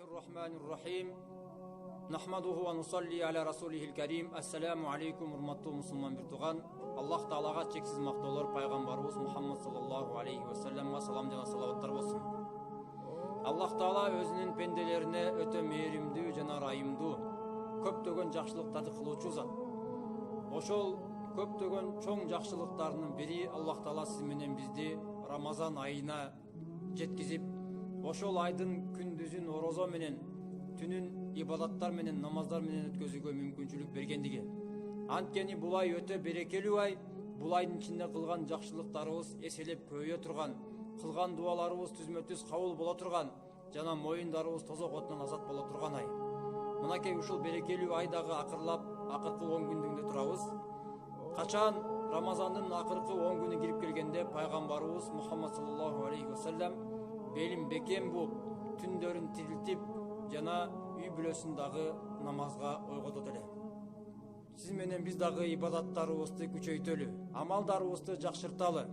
Bismillahirrahmanirrahim. Nahmaduhu wa nusalli ala rasulihil karim. Assalamu alaikum урматтуу мусулман бир туган. Аллах Таалага чексиз мактоолор пайгамбарыбыз Мухаммад саллаллаху алейхи ва салламга салам жана салаваттар болсун. Аллах Таала өзүнүн пенделерине өтө мээримдүү жана ырайымдуу, көптөгөн жакшылыктарды кылуучу зат. Ошол көптөгөн чоң жакшылыктарынын бири Аллах Таала сиз менен бизди Рамазан айына жеткизип, ошол айдын күндүзүн орозо менен, түнүн ибадаттар менен, намаздар менен өткөзүүгө мүмкүнчүлүк бергендиги. Анткени бул ай өтө берекелүү ай, бул айдын ичинде кылган жакшылыктарыбыз эселеп көбөйө турган, кылган дуаларыбыз түзмө-түз кабыл боло турган, жана моюндарыбыз тозок отунан азат боло турган ай. Мынакей ушул берекелүү айдагы акыркы 10 күндүндө турабыз. Качан Рамазандын акыркы 10 күнү кирип келгенде пайгамбарыбыз Мухаммад саллаллаху алейхи ва саллям белин бекем бууп, түндөрүн тирилтип жана үй бүлөсүн дагы намазга ойготот эле. Сиз менен биз дагы ибадаттарыбызды күчөйтөлү, амалдарыбызды жакшырталы.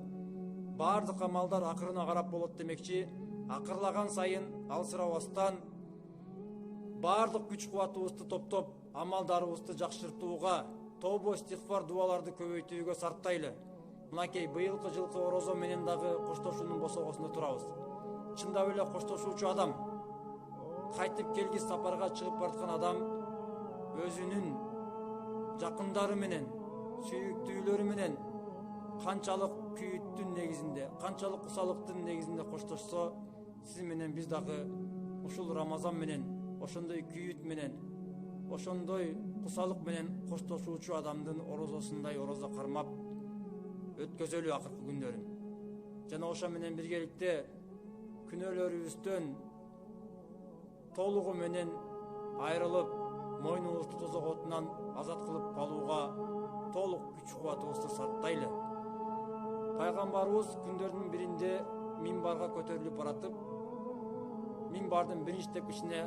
Бардык амалдар акырына карап болот демекчи, акырлаган сайын алсырабастан бардык күч кубатыбызды топтоп, амалдарыбызды жакшыртууга, тобо истигфар дуаларды көбөйтүүгө сарптайлы. Мынакей быйылкы жылкы орозо менен дагы коштошуунун босогосунда турабыз. Чындап эле коштошуучу адам, кайтып келгис сапарга чыгып бараткан адам өзүнүн жакындары менен, сүйүктүүлөрү менен канчалык күйүттүн негизинде, канчалык кусалыктын негизинде коштошсо, сиз менен биз дагы ушул Рамазан менен, ошондой күйүт менен, ошондой кусалык менен коштошуучу адамдын орозосундай орозо кармап өткөзөлү акыркы күндөрүн. Жана ошо менен биргеликте күнөөлөрүбүздөн толугу менен айрылып, мойнубузду тозок отунан азат кылып калууга толук күч кубатыбызды сарптайлы. Пайгамбарыбыз күндөрдүн биринде минбарга көтөрүлүп баратып, минбардын биринчи тепкичине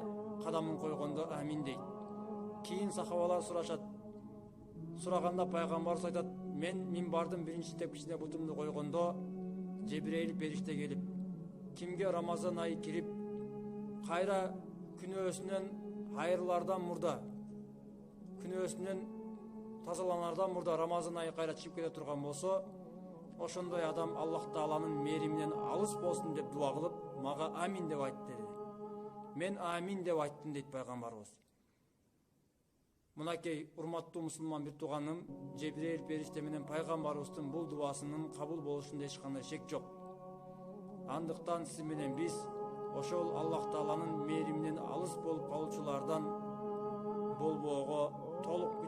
кадамын койгондо амин дейт. Кийин сахабалар сурашат. Сураганда пайгамбарыбыз айтат: "Мен минбардын биринчи тепкичине бутумду койгондо, Жебирейил периште келип, кимге Рамазан айы кирип, кайра күнөөсүнөн айрылардан мурда, күнөөсүнөн тазаланардан мурда Рамазан айы кайра чыгып кете турган болсо, ошондой адам Аллах Тааланын мээриминен алыс болсун деп дуа кылып, мага амин деп айт деди. Мен амин деп айттым дейт пайгамбарыбыз. Мынакей урматтуу мусулман бир тууганым, Жебирейил периште менен пайгамбарыбыздын бул дуасынын кабыл болушунда эч кандай шек жок. Андыктан сиз менен биз ошол Аллах Тааланын мээриминен алыс болуп калуучулардан болбоого толук